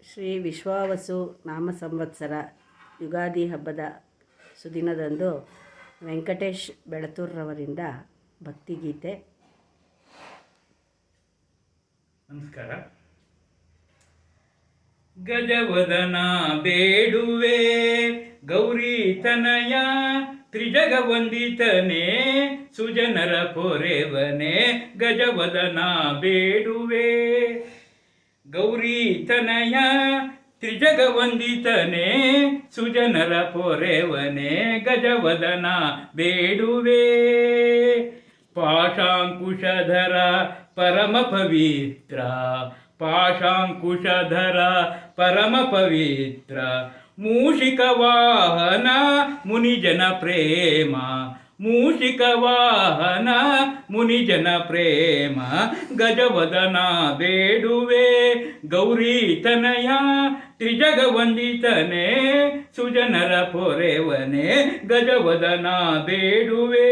ಶ್ರೀ ವಿಶ್ವಾವಸು ನಾಮ ಸಂವತ್ಸರ ಯುಗಾದಿ ಹಬ್ಬದ ಸುದಿನದಂದು ವೆಂಕಟೇಶ್ ಬೆಳತೂರ್ರವರಿಂದ ಭಕ್ತಿಗೀತೆ. ನಮಸ್ಕಾರ. ಗಜವದನ ಬೇಡುವೆ ಗೌರಿ ತನಯ ತ್ರಿಜಗ ವಂದಿತನೇ ಸುಜನರ ಪೊರೆವನೇ. ಗಜವದನ ಬೇಡುವೆ ಗೌರಿ ತನಯ ತ್ರಿಜಗ ವಂದಿತನೇ ಸುಜನರ ಪೊರೆವನೇ. ಗಜವದನ ಬೇಡುವೆ ಪಾಶಾಂಕುಶಧರ ಪರಮ ಪವಿತ್ರ. ಪಾಶಾಂಕುಶಧರ ಪರಮ ಪವಿತ್ರ ಮೂಷಿಕ ವಾಹನ ಮುನಿಜನ ಪ್ರೇಮ. ಮೂಷಿಕ ವಾಹನ ಮುನಿಜನ ಪ್ರೇಮ. ಗಜವದನ ಬೇಡುವೆ ಗೌರಿ ತನಯ ತ್ರಿಜಗ ವಂದಿತನೇ ಸುಜನರ ಪೊರೆವನೇ. ಗಜವದನ ಬೇಡುವೆ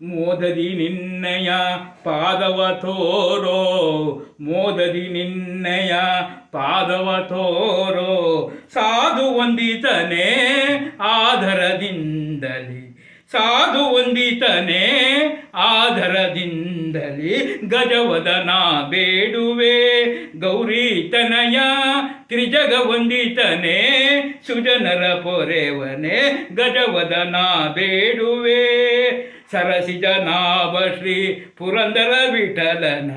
ಮೋದದಿ ನಿನ್ನಯ ಪಾದವ ತೋರೋ. ಮೋದದಿ ನಿನ್ನಯ ಪಾದವ ತೋರೋ ಸಾಧು ವಂದಿತನೇ ಆಧರದಿಂದಲಿ. ಸಾಧು ವಂದಿತನೇ ಆಧರದಿಂದಲಿ. ಗಜವದನ ಬೇಡುವೆ ಗೌರಿ ತನಯ ತ್ರಿಜಗ ವಂದಿತನೇ ಸುಜನರ ಪೊರೆವನೇ. ಗಜವದನ ಬೇಡುವೆ ಸರಸಿಜನಾಭ ಶ್ರೀ ಪುರಂದರ ವಿಠಲನ.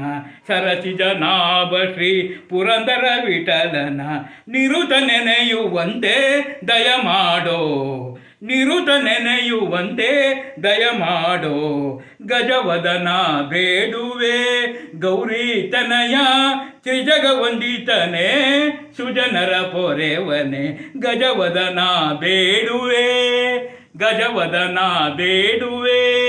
ಸರಸಿಜನಾಭ ಶ್ರೀ ಪುರಂದರ ವಿಠಲನ ನಿರುತ ನೆನೆಯುವಂತೆ ದಯ ಮಾಡೋ. ನಿರುತ ನೆನೆಯುವಂತೆ ದಯ ಮಾಡೋ. ಗಜವದನ ಬೇಡುವೆ ಗೌರಿ ತನಯ ತ್ರಿಜಗ ವಂದಿತನೇ ಸುಜನರ ಪೊರೆವನೇ. ಗಜವದನ ಬೇಡುವೆ ಗಜವದನ ಬೇಡುವೆ.